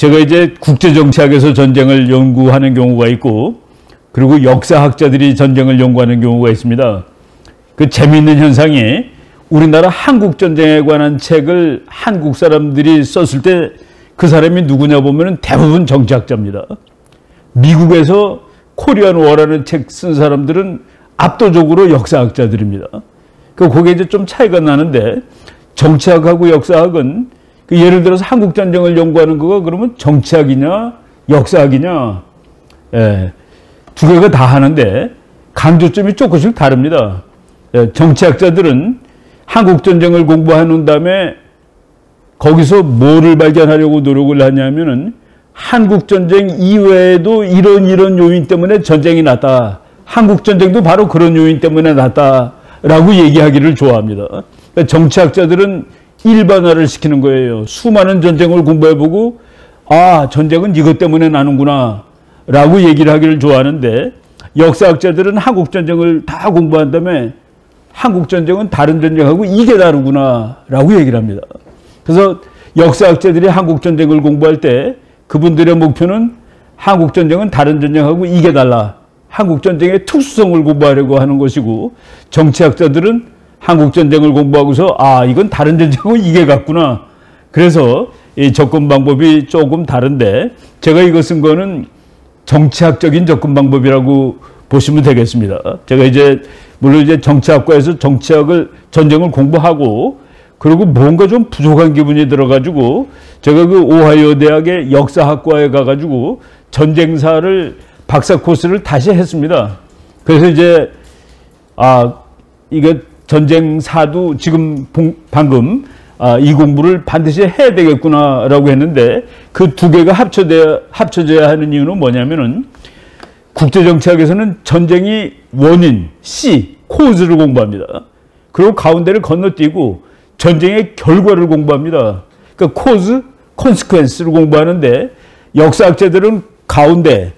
제가 이제 국제정치학에서 전쟁을 연구하는 경우가 있고, 그리고 역사학자들이 전쟁을 연구하는 경우가 있습니다. 그 재미있는 현상이 우리나라 한국전쟁에 관한 책을 한국 사람들이 썼을 때 그 사람이 누구냐 보면 대부분 정치학자입니다. 미국에서 코리안 워라는 책 쓴 사람들은 압도적으로 역사학자들입니다. 그게 이제 좀 차이가 나는데, 정치학하고 역사학은 예를 들어서 한국전쟁을 연구하는 거가 그러면 정치학이냐 역사학이냐, 두 개가 다 하는데 강조점이 조금씩 다릅니다. 정치학자들은 한국전쟁을 공부해 놓은 다음에 거기서 뭐를 발견하려고 노력을 하냐면은 한국전쟁 이외에도 이런 요인 때문에 전쟁이 났다. 한국전쟁도 바로 그런 요인 때문에 났다라고 얘기하기를 좋아합니다. 그러니까 정치학자들은 일반화를 시키는 거예요. 수많은 전쟁을 공부해보고 전쟁은 이것 때문에 나는구나 라고 얘기를 하기를 좋아하는데, 역사학자들은 한국전쟁을 다 공부한 다음에 한국전쟁은 다른 전쟁하고 이게 다르구나 라고 얘기를 합니다. 그래서 역사학자들이 한국전쟁을 공부할 때 그분들의 목표는 한국전쟁은 다른 전쟁하고 이게 달라, 한국전쟁의 특수성을 공부하려고 하는 것이고, 정치학자들은 한국전쟁을 공부하고서 이건 다른 전쟁하고 이게 같구나. 그래서 이 접근 방법이 조금 다른데, 제가 이거 쓴 거는 정치학적인 접근 방법이라고 보시면 되겠습니다. 제가 물론 정치학과에서 전쟁을 공부하고, 그리고 뭔가 좀 부족한 기분이 들어가지고, 제가 그 오하이오 대학의 역사학과에 가가지고 전쟁사를 박사 코스를 다시 했습니다. 그래서 이게 전쟁사도 지금 방금 이 공부를 반드시 해야 되겠구나라고 했는데, 그 두 개가 합쳐져야 하는 이유는 뭐냐면은, 국제정치학에서는 전쟁이 원인, 코즈를 공부합니다. 그리고 가운데를 건너뛰고 전쟁의 결과를 공부합니다. 그러니까 코즈, 콘시퀀스를 공부하는데, 역사학자들은 가운데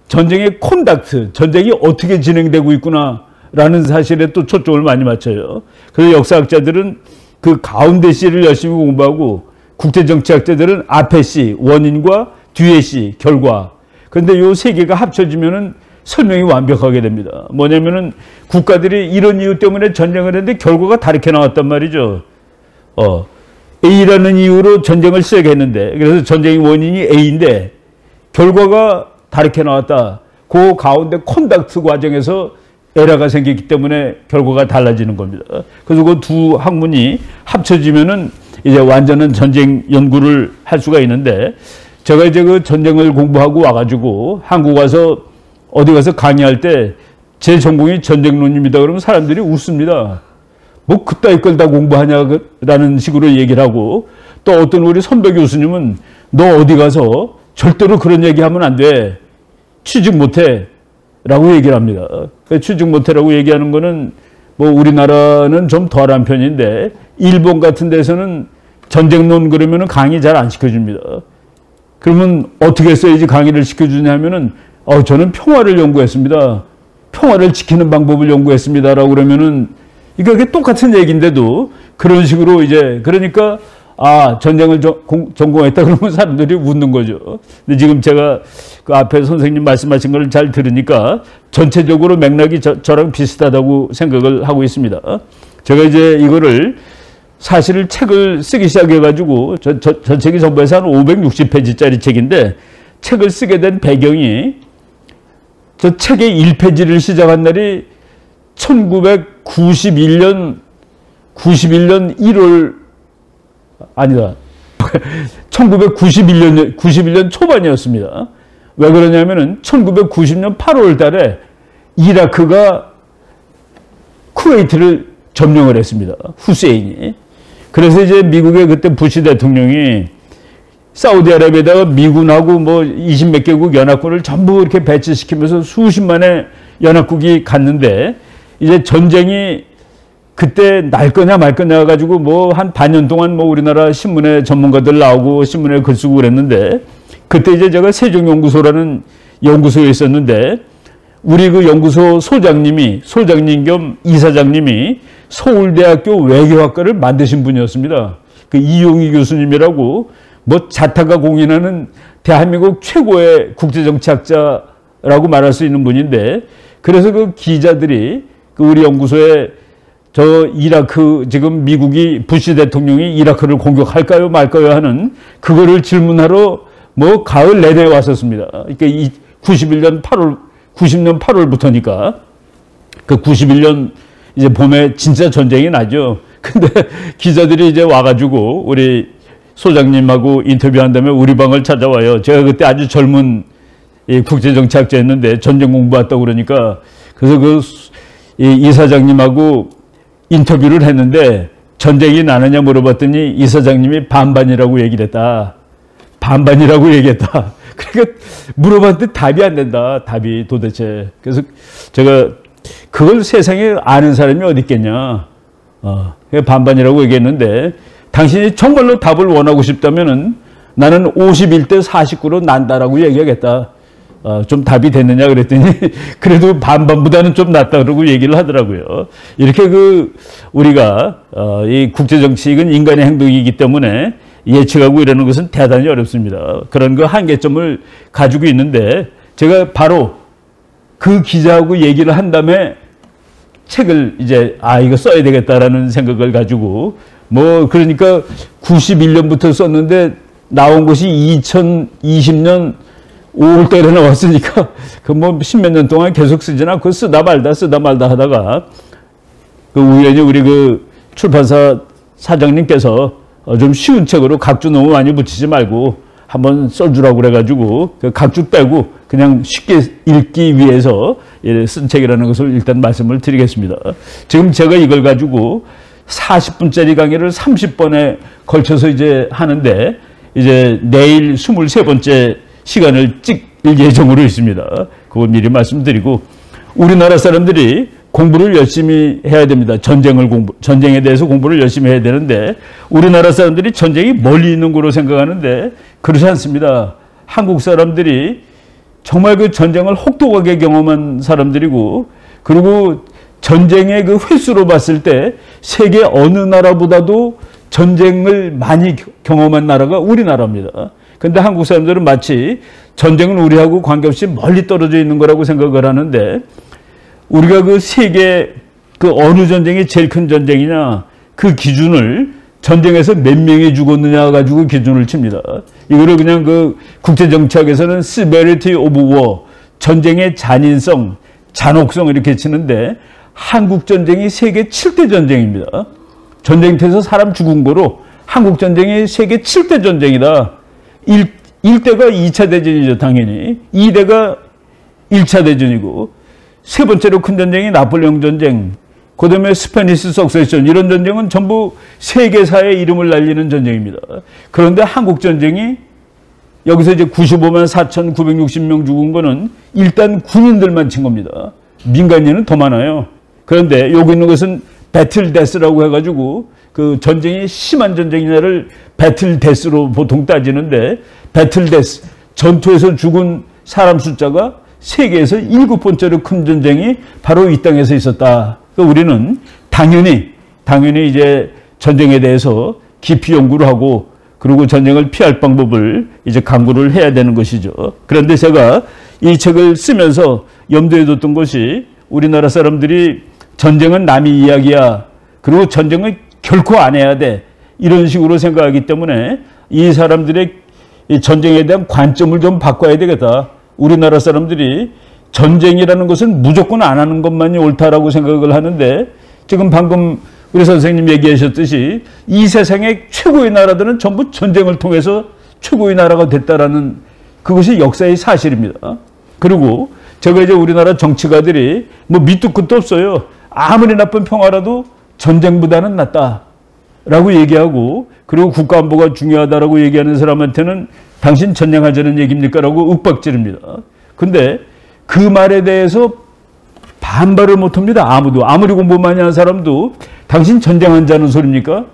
전쟁의 콘덕트, 전쟁이 어떻게 진행되고 있구나라는 사실에 또 초점을 많이 맞춰요. 그래서 역사학자들은 그 가운데 C를 열심히 공부하고, 국제정치학자들은 앞에 C, 원인과 뒤에 C, 결과. 그런데 이 세 개가 합쳐지면은 설명이 완벽하게 됩니다. 뭐냐면은 국가들이 이런 이유 때문에 전쟁을 했는데 결과가 다르게 나왔단 말이죠. A라는 이유로 전쟁을 시작했는데, 그래서 전쟁의 원인이 A인데 결과가 다르게 나왔다. 그 가운데 콘덕트 과정에서 에러가 생기기 때문에 결과가 달라지는 겁니다. 그래서 그 두 학문이 합쳐지면은 이제 완전한 전쟁 연구를 할 수가 있는데, 제가 그 전쟁을 공부하고 와가지고 한국 와서 어디 가서 강의할 때 제 전공이 전쟁론입니다. 그러면 사람들이 웃습니다. 뭐 그따위 걸 다 공부하냐라는 식으로 얘기를 하고, 또 어떤 우리 선배 교수님은 너 어디 가서 절대로 그런 얘기하면 안 돼. 취직 못해. 라고 얘기를 합니다. 취직 못해라고 얘기하는 거는 뭐 우리나라는 좀 덜한 편인데, 일본 같은 데서는 전쟁론 그러면은 강의 잘 안 시켜줍니다. 그러면 어떻게 써야지 강의를 시켜주냐 하면은, 저는 평화를 연구했습니다. 평화를 지키는 방법을 연구했습니다라고 그러면은, 이게 똑같은 얘기인데도 그런 식으로 그러니까 전쟁을 전공했다 그러면 사람들이 웃는 거죠. 근데 지금 제가 그 앞에 선생님 말씀하신 걸 잘 들으니까 전체적으로 맥락이 저랑 비슷하다고 생각을 하고 있습니다. 제가 이거를 사실 책을 쓰기 시작해가지고, 저 책이 전부 해서 한 560페이지짜리 책인데, 책을 쓰게 된 배경이, 저 책의 1페이지를 시작한 날이 1991년 1월, 아니다. 1991년 초반이었습니다. 왜 그러냐면은 1990년 8월 달에 이라크가 쿠웨이트를 점령을 했습니다. 후세인이. 그래서 미국의 그때 부시 대통령이 사우디아라비아에다가 미군하고 뭐 20몇 개국 연합군을 전부 이렇게 배치시키면서 수십만의 연합국이 갔는데, 이제 전쟁이 그때 날 거냐 말 거냐 가지고 뭐 한 반년 동안 뭐 우리나라 신문에 전문가들 나오고 신문에 글 쓰고 그랬는데, 그때 제가 세종연구소라는 연구소에 있었는데, 우리 그 연구소 소장님 겸 이사장님이 서울대학교 외교학과를 만드신 분이었습니다. 그 이용희 교수님이라고 뭐 자타가 공인하는 대한민국 최고의 국제정치학자라고 말할 수 있는 분인데, 그래서 그 기자들이 그 우리 연구소에 저 이라크, 지금 미국이 부시 대통령이 이라크를 공격할까요 말까요 하는 그거를 질문하러 뭐 가을 내내 왔었습니다. 그러니까 90년 8월부터니까 그 91년 이제 봄에 진짜 전쟁이 나죠. 근데 기자들이 이제 와가지고 우리 소장님하고 인터뷰한 다음에 우리 방을 찾아와요. 제가 그때 아주 젊은 국제정치학자였는데 전쟁 공부했다고 그러니까, 그래서 그 이사장님하고 인터뷰를 했는데 전쟁이 나느냐 물어봤더니 이사장님이 반반이라고 얘기를 했다. 반반이라고 얘기했다. 그러니까 물어봤는데 답이 안 된다. 답이 도대체. 그래서 제가 그걸 세상에 아는 사람이 어디 있겠냐. 반반이라고 얘기했는데, 당신이 정말로 답을 원하고 싶다면은 나는 51대 49로 난다라고 얘기하겠다. 좀 답이 됐느냐 그랬더니 그래도 반반보다는 좀 낫다 그러고 얘기를 하더라고요. 이렇게 우리가 이 국제정치익은 인간의 행동이기 때문에 예측하고 이러는 것은 대단히 어렵습니다. 그런 그 한계점을 가지고 있는데, 제가 바로 그 기자하고 얘기를 한 다음에 책을 이제 이거 써야 되겠다라는 생각을 가지고, 뭐 그러니까 91년부터 썼는데 나온 것이 2020년 5월달에 나왔으니까 그 뭐 십몇 년 동안 계속 쓰진 않고 쓰다 말다 하다가 그 우연히 우리 그 출판사 사장님께서 좀 쉬운 책으로 각주 너무 많이 붙이지 말고 한번 써주라고 그래가지고 그 각주 빼고 그냥 쉽게 읽기 위해서 쓴 책이라는 것을 일단 말씀을 드리겠습니다. 지금 제가 이걸 가지고 40분짜리 강의를 30번에 걸쳐서 이제 하는데, 이제 내일 23번째 시간을 찍을 예정으로 있습니다. 그걸 미리 말씀드리고, 우리나라 사람들이 공부를 열심히 해야 됩니다. 전쟁에 대해서 공부를 열심히 해야 되는데, 우리나라 사람들이 전쟁이 멀리 있는 거로 생각하는데 그렇지 않습니다. 한국 사람들이 정말 그 전쟁을 혹독하게 경험한 사람들이고, 그리고 전쟁의 그 횟수로 봤을 때 세계 어느 나라보다도 전쟁을 많이 경험한 나라가 우리나라입니다. 근데 한국 사람들은 마치 전쟁은 우리하고 관계없이 멀리 떨어져 있는 거라고 생각을 하는데, 우리가 그 세계 그 어느 전쟁이 제일 큰 전쟁이냐, 그 기준을 전쟁에서 몇 명이 죽었느냐 가지고 기준을 칩니다. 이거를 그냥 그 국제정치학에서는 severity of war, 전쟁의 잔인성, 잔혹성 이렇게 치는데, 한국 전쟁이 세계 7대 전쟁입니다. 전쟁터에서 사람 죽은 거로 한국 전쟁이 세계 7대 전쟁이다. 1대가 2차 대전이죠, 당연히. 2대가 1차 대전이고, 세 번째로 큰 전쟁이 나폴레옹 전쟁, 그 다음에 스페니시 석세션, 이런 전쟁은 전부 세계사의 이름을 날리는 전쟁입니다. 그런데 한국 전쟁이 여기서 이제 95만 4,960명 죽은 거는 일단 군인들만 친 겁니다. 민간인은 더 많아요. 그런데 여기 있는 것은 배틀 데스라고 해가지고 그 전쟁이 심한 전쟁이냐를 배틀 데스로 보통 따지는데, 배틀 데스, 전투에서 죽은 사람 숫자가 세계에서 7번째로 큰 전쟁이 바로 이 땅에서 있었다. 그러니까 우리는 당연히 이제 전쟁에 대해서 깊이 연구를 하고, 그리고 전쟁을 피할 방법을 이제 강구를 해야 되는 것이죠. 그런데 제가 이 책을 쓰면서 염두에 뒀던 것이, 우리나라 사람들이 전쟁은 남의 이야기야, 그리고 전쟁을 결코 안 해야 돼, 이런 식으로 생각하기 때문에 이 사람들의 이 전쟁에 대한 관점을 좀 바꿔야 되겠다. 우리나라 사람들이 전쟁이라는 것은 무조건 안 하는 것만이 옳다라고 생각을 하는데, 지금 방금 우리 선생님 얘기하셨듯이 이 세상의 최고의 나라들은 전부 전쟁을 통해서 최고의 나라가 됐다라는 그것이 역사의 사실입니다. 그리고 제가 이제 우리나라 정치가들이 뭐 밑도 끝도 없어요. 아무리 나쁜 평화라도 전쟁보다는 낫다라고 얘기하고, 그리고 국가안보가 중요하다라고 얘기하는 사람한테는 당신 전쟁하자는 얘기입니까? 라고 윽박지릅니다. 근데 그 말에 대해서 반발을 못합니다. 아무도. 아무리 공부 많이 하는 사람도 당신 전쟁한다는 소리입니까?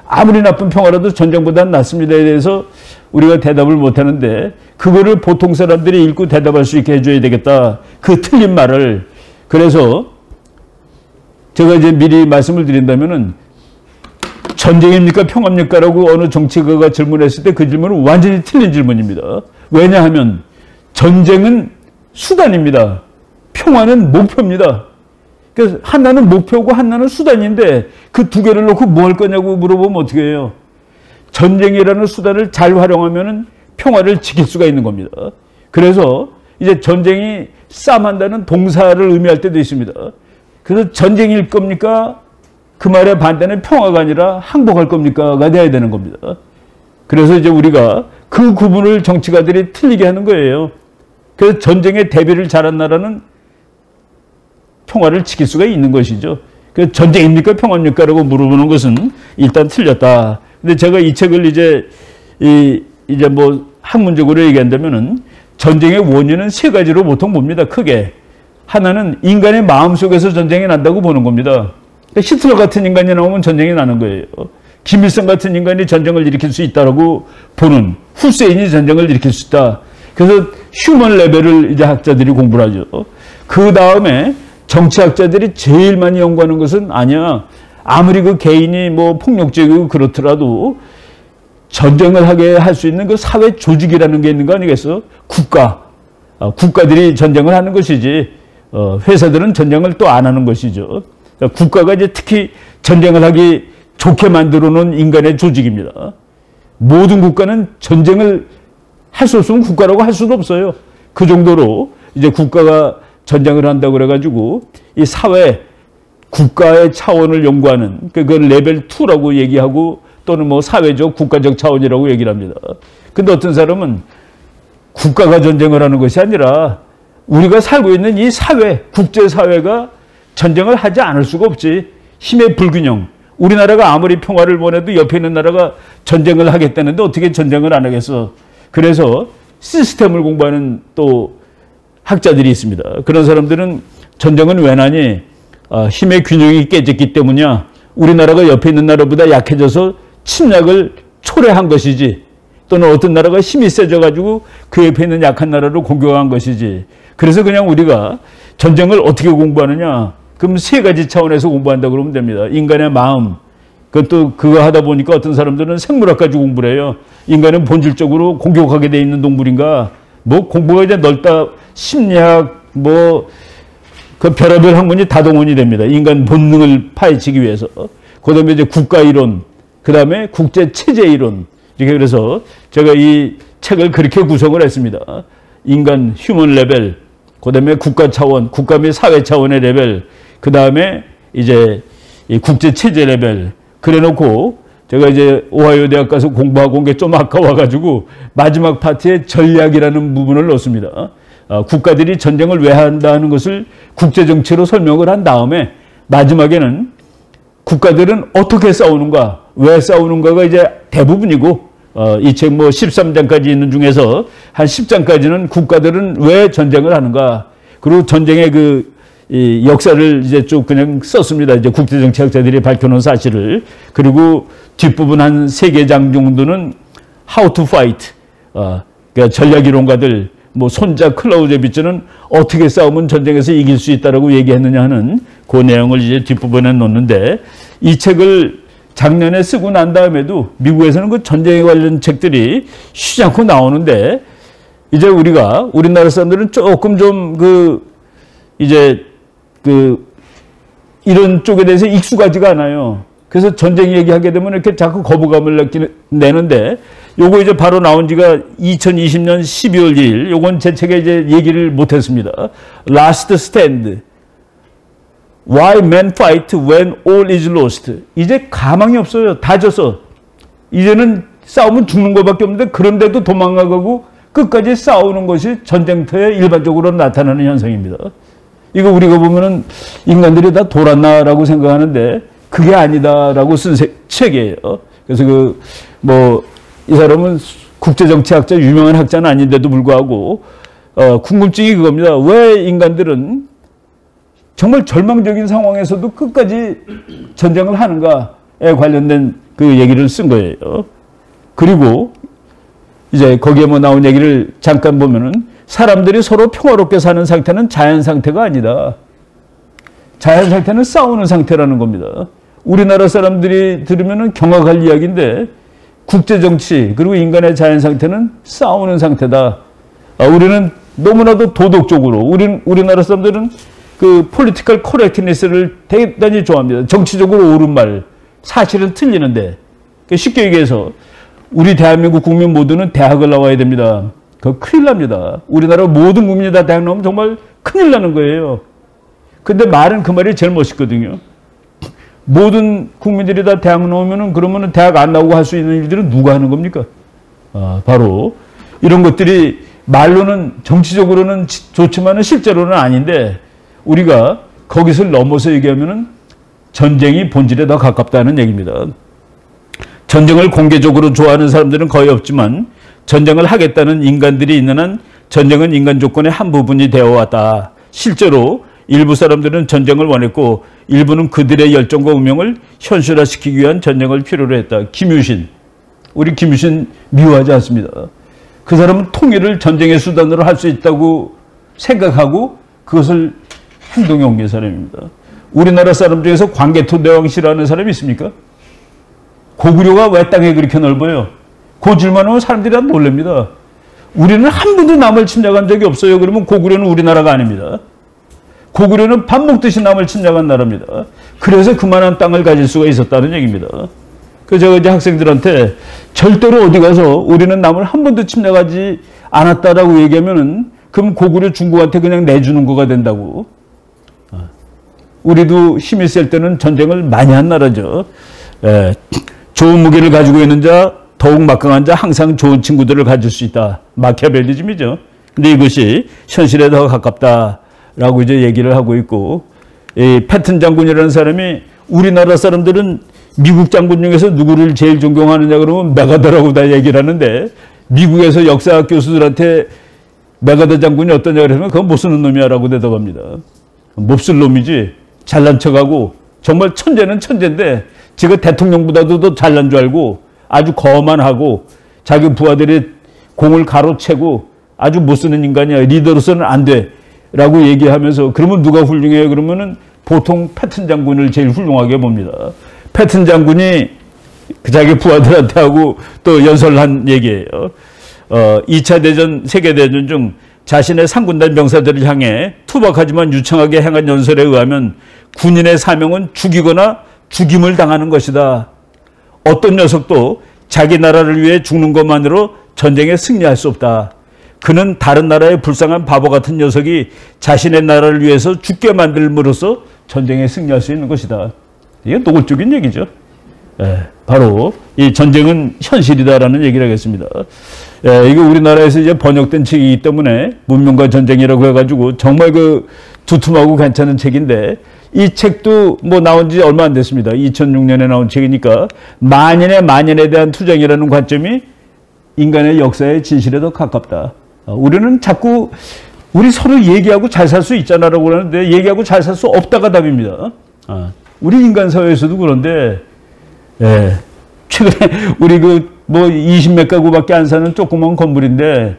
아무리 나쁜 평화라도 전쟁보다는 낫습니다에 대해서 우리가 대답을 못하는데, 그거를 보통 사람들이 읽고 대답할 수 있게 해줘야 되겠다. 그 틀린 말을. 그래서 제가 이제 미리 말씀을 드린다면은 전쟁입니까 평화입니까? 라고 어느 정치가가 질문했을 때 그 질문은 완전히 틀린 질문입니다. 왜냐하면 전쟁은 수단입니다. 평화는 목표입니다. 그래서 하나는 목표고 하나는 수단인데 그 두 개를 놓고 뭐 할 거냐고 물어보면 어떻게 해요? 전쟁이라는 수단을 잘 활용하면 평화를 지킬 수가 있는 겁니다. 그래서 이제 전쟁이 싸움한다는 동사를 의미할 때도 있습니다. 그래서 전쟁일 겁니까? 그 말의 반대는 평화가 아니라 항복할 겁니까?가 돼야 되는 겁니다. 그래서 이제 우리가 그 구분을 정치가들이 틀리게 하는 거예요. 그래서 전쟁에 대비를 잘한 나라는 평화를 지킬 수가 있는 것이죠. 그래서 전쟁입니까 평화입니까? 라고 물어보는 것은 일단 틀렸다. 근데 제가 이 책을 이제 뭐 학문적으로 얘기한다면은 전쟁의 원인은 세 가지로 보통 봅니다. 크게. 하나는 인간의 마음 속에서 전쟁이 난다고 보는 겁니다. 히틀러 같은 인간이 나오면 전쟁이 나는 거예요. 김일성 같은 인간이 전쟁을 일으킬 수 있다라고 보는, 후세인이 전쟁을 일으킬 수 있다. 그래서 휴먼 레벨을 이제 학자들이 공부를 하죠. 그 다음에 정치학자들이 제일 많이 연구하는 것은 아니야. 아무리 그 개인이 뭐 폭력적이고 그렇더라도 전쟁을 하게 할 수 있는 그 사회 조직이라는 게 있는 거 아니겠어? 국가들이 전쟁을 하는 것이지, 회사들은 전쟁을 또 안 하는 것이죠. 국가가 이제 특히 전쟁을 하기 좋게 만들어 놓은 인간의 조직입니다. 모든 국가는 전쟁을 할 수 없으면 국가라고 할 수도 없어요. 그 정도로 이제 국가가 전쟁을 한다고 그래가지고 이 사회, 국가의 차원을 연구하는, 그건 레벨 2라고 얘기하고 또는 뭐 사회적, 국가적 차원이라고 얘기를 합니다. 근데 어떤 사람은 국가가 전쟁을 하는 것이 아니라 우리가 살고 있는 이 사회, 국제사회가 전쟁을 하지 않을 수가 없지. 힘의 불균형. 우리나라가 아무리 평화를 원해도 옆에 있는 나라가 전쟁을 하겠다는데 어떻게 전쟁을 안 하겠어. 그래서 시스템을 공부하는 또 학자들이 있습니다. 그런 사람들은 전쟁은 왜 나니? 힘의 균형이 깨졌기 때문이야. 우리나라가 옆에 있는 나라보다 약해져서 침략을 초래한 것이지. 또는 어떤 나라가 힘이 세져가지고 그 옆에 있는 약한 나라를 공격한 것이지. 그래서 그냥 우리가 전쟁을 어떻게 공부하느냐? 그럼 세 가지 차원에서 공부한다 그러면 됩니다. 인간의 마음. 그것도 그거 하다 보니까 어떤 사람들은 생물학까지 공부를 해요. 인간은 본질적으로 공격하게 돼 있는 동물인가? 뭐 공부가 이제 넓다. 심리학, 뭐 그 별의별 학문이 다 동원이 됩니다. 인간 본능을 파헤치기 위해서. 그 다음에 이제 국가 이론, 그 다음에 국제 체제 이론. 이렇게 그래서 제가 이 책을 그렇게 구성을 했습니다. 인간 휴먼 레벨, 그 다음에 국가 차원, 국가 및 사회 차원의 레벨, 그 다음에 이제 이 국제 체제 레벨. 그래 놓고 제가 이제 오하이오 대학 가서 공부하고 온 게 좀 아까워가지고 마지막 파트에 전략이라는 부분을 넣습니다. 국가들이 전쟁을 왜 한다는 것을 국제정치로 설명을 한 다음에 마지막에는 국가들은 어떻게 싸우는가, 왜 싸우는가가 이제 대부분이고, 이 책 뭐 13장까지 있는 중에서 한 10장까지는 국가들은 왜 전쟁을 하는가, 그리고 전쟁의 이 역사를 이제 쭉 그냥 썼습니다. 이제 국제정치학자들이 밝혀놓은 사실을. 그리고 뒷부분 한 3개 장 정도는 How to Fight, 그러니까 전략이론가들, 뭐 손자 클라우제비츠는 어떻게 싸우면 전쟁에서 이길 수 있다라고 얘기했느냐 하는 그 내용을 이제 뒷부분에 놓는데, 이 책을 작년에 쓰고 난 다음에도 미국에서는 그 전쟁에 관련 책들이 쉬지 않고 나오는데, 이제 우리나라 사람들은 조금 좀 이런 쪽에 대해서 익숙하지가 않아요. 그래서 전쟁 얘기하게 되면 이렇게 자꾸 거부감을 내는데, 요거 이제 바로 나온 지가 2020년 12월 2일, 요건 제 책에 이제 얘기를 못했습니다. Last Stand. Why Men Fight When All is Lost. 이제 가망이 없어요. 다 졌어. 이제는 싸우면 죽는 것밖에 없는데, 그런데도 도망가고 끝까지 싸우는 것이 전쟁터에 일반적으로 나타나는 현상입니다. 이거 우리가 보면은 인간들이 다 돌았나라고 생각하는데 그게 아니다라고 쓴 책이에요. 그래서 이 사람은 국제정치학자, 유명한 학자는 아닌데도 불구하고 궁금증이 그겁니다. 왜 인간들은 정말 절망적인 상황에서도 끝까지 전쟁을 하는가에 관련된 그 얘기를 쓴 거예요. 그리고 이제 거기에 뭐 나온 얘기를 잠깐 보면은, 사람들이 서로 평화롭게 사는 상태는 자연 상태가 아니다. 자연 상태는 싸우는 상태라는 겁니다. 우리나라 사람들이 들으면 경악할 이야기인데 국제정치 그리고 인간의 자연 상태는 싸우는 상태다. 우리는 너무나도 도덕적으로 우리나라 사람들은 그 폴리티컬 코렉트니스를 대단히 좋아합니다. 정치적으로 옳은 말, 사실은 틀리는데 쉽게 얘기해서 우리 대한민국 국민 모두는 대학을 나와야 됩니다. 그거 큰일 납니다. 우리나라 모든 국민이 다 대학 나오면 정말 큰일 나는 거예요. 근데 말은 그 말이 제일 멋있거든요. 모든 국민들이 다 대학 나오면은 그러면은 대학 안 나오고 할 수 있는 일들은 누가 하는 겁니까? 바로 이런 것들이 말로는 정치적으로는 좋지만은 실제로는 아닌데 우리가 거기서 넘어서 얘기하면은 전쟁이 본질에 더 가깝다는 얘기입니다. 전쟁을 공개적으로 좋아하는 사람들은 거의 없지만 전쟁을 하겠다는 인간들이 있는 한 전쟁은 인간 조건의 한 부분이 되어 왔다. 실제로 일부 사람들은 전쟁을 원했고 일부는 그들의 열정과 운명을 현실화시키기 위한 전쟁을 필요로 했다. 김유신. 우리 김유신 미워하지 않습니다. 그 사람은 통일을 전쟁의 수단으로 할 수 있다고 생각하고 그것을 행동에 옮긴 사람입니다. 우리나라 사람 중에서 광개토대왕 싫어하는 사람이 있습니까? 고구려가 왜 땅에 그렇게 넓어요? 그 질문하면 사람들이 다 놀랍니다. 우리는 한 번도 남을 침략한 적이 없어요. 그러면 고구려는 우리나라가 아닙니다. 고구려는 밥 먹듯이 남을 침략한 나라입니다. 그래서 그만한 땅을 가질 수가 있었다는 얘기입니다. 그래서 제가 이제 학생들한테 절대로 어디 가서 우리는 남을 한 번도 침략하지 않았다라고 얘기하면은 그럼 고구려 중국한테 그냥 내주는 거가 된다고. 우리도 힘이 셀 때는 전쟁을 많이 한 나라죠. 좋은 무기를 가지고 있는 자, 더욱 막강한 자, 항상 좋은 친구들을 가질 수 있다. 마키아벨리즘이죠. 근데 이것이 현실에 더 가깝다라고 이제 얘기를 하고 있고, 이 패튼 장군이라는 사람이 우리나라 사람들은 미국 장군 중에서 누구를 제일 존경하느냐 그러면 메가더라고 다 얘기를 하는데 미국에서 역사학 교수들한테 메가더 장군이 어떠냐 그러면 그건 못 쓰는 놈이야라고 대답합니다. 몹쓸 놈이지. 잘난 척하고 정말 천재는 천재인데 지가 대통령보다도 더 잘난 줄 알고 아주 거만하고 자기 부하들의 공을 가로채고 아주 못 쓰는 인간이야. 리더로서는 안 돼. 라고 얘기하면서 그러면 누가 훌륭해요? 그러면은 보통 패튼 장군을 제일 훌륭하게 봅니다. 패튼 장군이 자기 부하들한테 하고 또 연설한 얘기예요. 2차 대전, 세계대전 중 자신의 상군단 병사들을 향해 투박하지만 유창하게 행한 연설에 의하면 군인의 사명은 죽이거나 죽임을 당하는 것이다. 어떤 녀석도 자기 나라를 위해 죽는 것만으로 전쟁에 승리할 수 없다. 그는 다른 나라의 불쌍한 바보 같은 녀석이 자신의 나라를 위해서 죽게 만들므로써 전쟁에 승리할 수 있는 것이다. 이게 노골적인 얘기죠. 바로 이 전쟁은 현실이다라는 얘기를 하겠습니다. 이거 우리나라에서 이제 번역된 책이기 때문에 문명과 전쟁이라고 해가지고 정말 그 두툼하고 괜찮은 책인데 이 책도 뭐 나온 지 얼마 안 됐습니다. 2006년에 나온 책이니까 만연에 대한 투쟁이라는 관점이 인간의 역사의 진실에 더 가깝다. 우리는 자꾸 우리 서로 얘기하고 잘 살 수 있잖아라고 그러는데 얘기하고 잘 살 수 없다가 답입니다. 우리 인간 사회에서도 그런데 최근에 우리 그 뭐 20몇 가구밖에 안 사는 조그만 건물인데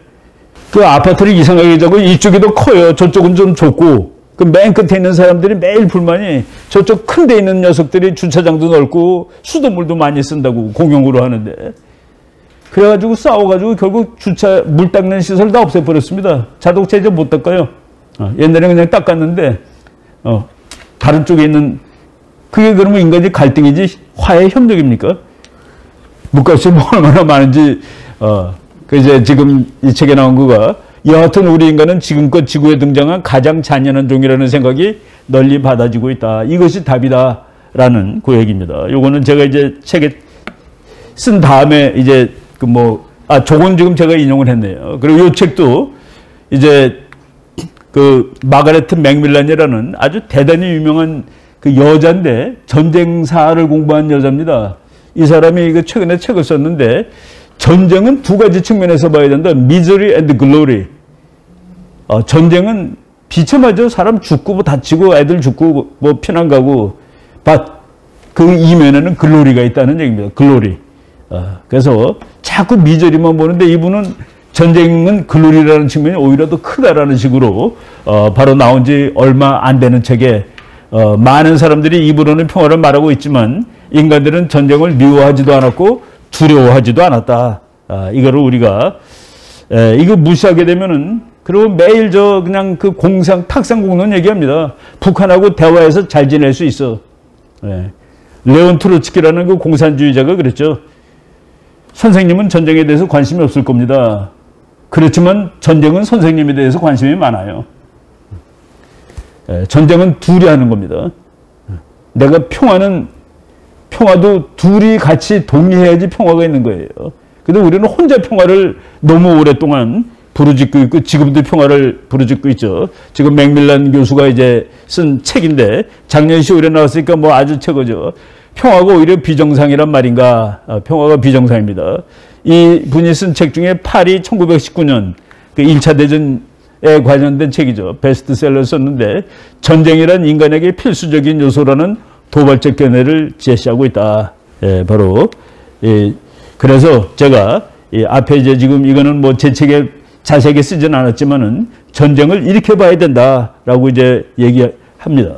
그 아파트를 이상하게 자고 이쪽이 더 커요. 저쪽은 좀 좁고 그 맨 끝에 있는 사람들이 매일 불만이 저쪽 큰 데 있는 녀석들이 주차장도 넓고 수돗물도 많이 쓴다고 공용으로 하는데 그래가지고 싸워가지고 결국 주차 물 닦는 시설 다 없애버렸습니다. 자동차 이제 못 닦아요. 옛날에 그냥 닦았는데 다른 쪽에 있는 그게 그러면 인간의 갈등이지 화해 협력입니까? 물값이 뭐 얼마나 많은지 그 이제 지금 이 책에 나온 거가 여하튼 우리 인간은 지금껏 지구에 등장한 가장 잔인한 종이라는 생각이 널리 받아지고 있다. 이것이 답이다라는 그 얘기입니다. 요거는 제가 이제 책에 쓴 다음에 이제 그 저건 지금 제가 인용을 했네요. 그리고 이 책도 이제 그 마가레트 맥밀란이라는 아주 대단히 유명한 그 여자인데 전쟁사를 공부한 여자입니다. 이 사람이 그 최근에 책을 썼는데 전쟁은 두 가지 측면에서 봐야 된다. Misery and Glory. 전쟁은 비참하죠. 사람 죽고 뭐 다치고 애들 죽고 뭐 피난 가고 그 이면에는 글로리가 있다는 얘기입니다. 글로리. 그래서 자꾸 미저리만 보는데 이분은 전쟁은 글로리라는 측면이 오히려 더 크다라는 식으로 바로 나온 지 얼마 안 되는 책에 많은 사람들이 입으로는 평화를 말하고 있지만 인간들은 전쟁을 미워하지도 않았고 두려워하지도 않았다. 이거를 우리가 이거 무시하게 되면은 그리고 매일 그냥 그 탁상 공론 얘기합니다. 북한하고 대화해서 잘 지낼 수 있어. 레온 트로츠키라는 그 공산주의자가 그랬죠. 선생님은 전쟁에 대해서 관심이 없을 겁니다. 그렇지만 전쟁은 선생님에 대해서 관심이 많아요. 전쟁은 둘이 하는 겁니다. 내가 평화도 둘이 같이 동의해야지 평화가 있는 거예요. 근데 우리는 혼자 평화를 너무 오랫동안 부르짖고 있고 지금도 평화를 부르짖고 있죠. 지금 맥밀란 교수가 이제 쓴 책인데 작년 10월에 나왔으니까 뭐 아주 최고죠. 평화가 오히려 비정상이란 말인가? 평화가 비정상입니다. 이 분이 쓴 책 중에 파리 1919년 그 1차 대전에 관련된 책이죠. 베스트셀러 썼는데 전쟁이란 인간에게 필수적인 요소라는 도발적 견해를 제시하고 있다. 바로 그래서 제가 앞에 이제 지금 이거는 뭐 제 책에 자세하게 쓰진 않았지만은 전쟁을 일으켜 봐야 된다라고 이제 얘기합니다.